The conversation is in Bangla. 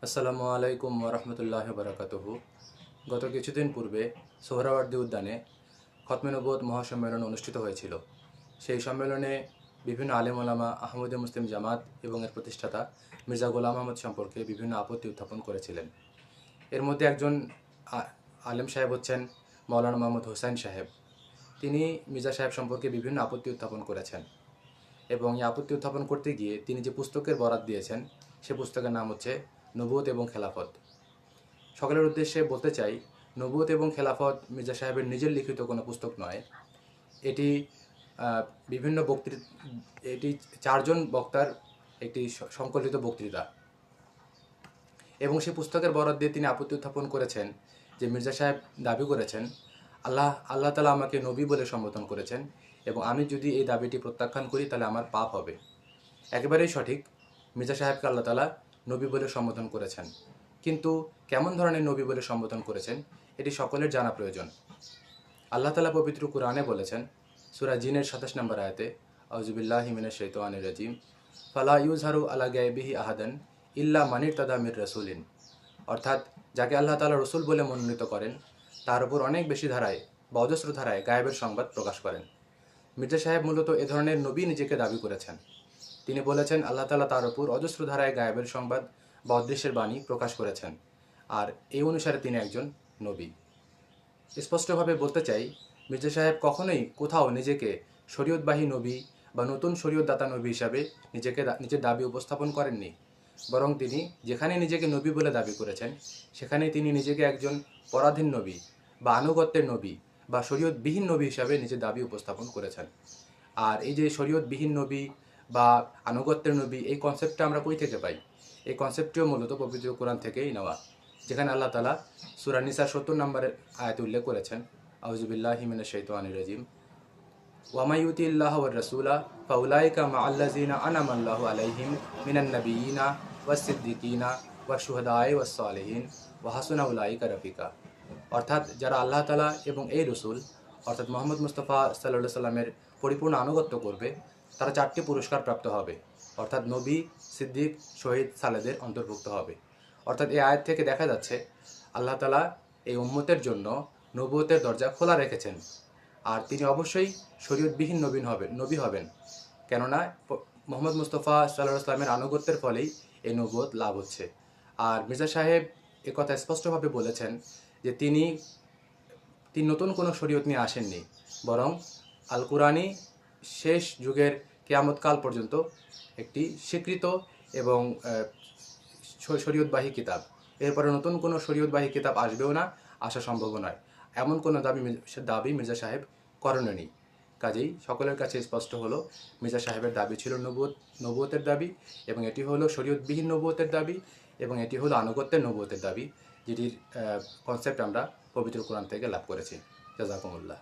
আসসালামু আলাইকুম ওরহমতুল্লাহ বারাকাতুহু। গত কিছুদিন পূর্বে সোহরাওয়ার্দী উদ্যানে খতমে নবুয়ত মহাসম্মেলন অনুষ্ঠিত হয়েছিল। সেই সম্মেলনে বিভিন্ন আলেম ওলামা আহমদে মুসলিম জামাত এবং এর প্রতিষ্ঠাতা মির্জা গোলাম আহমদ সম্পর্কে বিভিন্ন আপত্তি উত্থাপন করেছিলেন। এর মধ্যে একজন আলেম সাহেব হচ্ছেন মৌলানা মোহাম্মদ হোসাইন সাহেব। তিনি মির্জা সাহেব সম্পর্কে বিভিন্ন আপত্তি উত্থাপন করেছেন এবং এই আপত্তি উত্থাপন করতে গিয়ে তিনি যে পুস্তকের বরাত দিয়েছেন সে পুস্তকের নাম হচ্ছে নবুয়ত এবং খেলাফত। সকলের উদ্দেশ্যে বলতে চাই, নবুয়ত এবং খেলাফত মির্জা সাহেবের নিজের লিখিত কোনো পুস্তক নয়। এটি বিভিন্ন এটি চারজন বক্তার একটি সংকলিত বক্তৃতা এবং সেই পুস্তকের বরাত দিয়ে তিনি আপত্তি উত্থাপন করেছেন যে মির্জা সাহেব দাবি করেছেন আল্লাহ তালা আমাকে নবী বলে সম্বোধন করেছেন এবং আমি যদি এই দাবিটি প্রত্যাখ্যান করি তাহলে আমার পাপ হবে। একেবারেই সঠিক, মির্জা সাহেবকে আল্লাহ তালা নবী বলে সম্বোধন করেছেন, কিন্তু কেমন ধরনের নবী বলে সম্বোধন করেছেন এটি সকলের জানা প্রয়োজন। আল্লাহ তালা পবিত্র কুরআনে বলেছেন সূরা জিনের 27 নম্বর আয়াতে, আউযুবিল্লাহি মিনাশ শাইতানির রাজিম, ফালা ইউজহারু আলা গায়বিহি আহাদান ইল্লা মান ইরতাদা মির রাসূলিন। অর্থাৎ যাকে আল্লাহ তাআলা রসুল বলে মনোনীত করেন তার উপর অনেক বেশি ধারায় বা অজস্র ধারায় গায়েবের সংবাদ প্রকাশ করেন। মির্জা সাহেব মূলত এ ধরনের নবী নিজেকে দাবি করেছেন। তিনি বলেছেন আল্লাহ তাআলা তার উপর অজস্র ধারায় গায়েবের সংবাদ বা অদৃশ্যের বাণী প্রকাশ করেছেন, আর এই অনুসারে তিনি একজন নবী। স্পষ্টভাবে বলতে চাই, মির্জা সাহেব কখনোই কোথাও নিজেকে শরীয়তবাহী নবী বা নতুন শরীয়তদাতা নবী হিসাবে নিজের দাবি উপস্থাপন করেননি, বরং তিনি যেখানে নিজেকে নবী বলে দাবি করেছেন সেখানে তিনি নিজেকে একজন পরাধীন নবী বা আনুগত্যের নবী বা শরীয়তবিহীন নবী হিসাবে নিজের দাবি উপস্থাপন করেছেন। আর এই যে শরীয়তবিহীন নবী বা আনুগত্যের নবী, এই কনসেপ্টটা আমরা কই থেকে পাই? এই কনসেপ্টটিও মূলত পবিত্র কোরআন থেকেই নেওয়া, যেখানে আল্লাহ তাআলা সূরা নিসার 70 নম্বরের আয়াতে উল্লেখ করেছেন, আউযুবিল্লাহি মিনাশ শাইতানির রাজিম, ওয়া মা ইউতিল্লাহা ওয়ার রাসূলা ফাউলাইকা মাআল্লাযিনা আনআমা আল্লাহু আলাইহিম মিনান নাবিয়িনা ওয়াস সিদ্দিকিনা ওয়াশ শুহাদায়ে ওয়াস সালিহিন ওয়া হাসুনা উলাইকা রফিকা। অর্থাৎ যারা আল্লাহ তাআলা এবং এই রসুল অর্থাৎ মুহাম্মদ মুস্তাফা সাল্লাল্লাহু আলাইহি সাল্লামের পরিপূর্ণ আনুগত্য করবে তারা 4টি পুরস্কার প্রাপ্ত হবে, অর্থাৎ নবী, সিদ্দিক, শহীদ, সালেদের অন্তর্ভুক্ত হবে। অর্থাৎ এই আয়াত থেকে দেখা যাচ্ছে আল্লাহ তাআলা এই উম্মতের জন্য নবুয়তের দরজা খোলা রেখেছেন, আর তিনি অবশ্যই শরীয়তবিহীন নবী হবেন, কেননা মুহাম্মদ মুস্তাফা সাল্লাল্লাহু আলাইহি সাল্লামের আনুগত্যের ফলেই এই নবুয়ত লাভ হচ্ছে। আর মির্জা সাহেব একথা স্পষ্টভাবে বলেছেন যে তিনি নতুন কোনো শরীয়ত নিয়ে আসেননি, বরং আল কুরআনই শেষ যুগের কিয়ামতকাল পর্যন্ত একটি স্বীকৃত এবং শরীয়তবাহী কিতাব। এরপরে নতুন কোনো শরীয়তবাহী কিতাব আসবেও না, আসা সম্ভব নয়, এমন কোনো দাবি মির্জা সাহেব করেননি। কাজেই সকলের কাছে স্পষ্ট হলো মির্জা সাহেবের দাবি ছিল নবুয়তের দাবি, এবং এটি হলো শরীয়তবিহীন নবুয়তের দাবি, এবং এটি হলো আনুগত্যের নবুয়তের দাবি, যেটির কনসেপ্ট আমরা পবিত্র কোরআন থেকে লাভ করেছি। জাযাকুমুল্লাহ।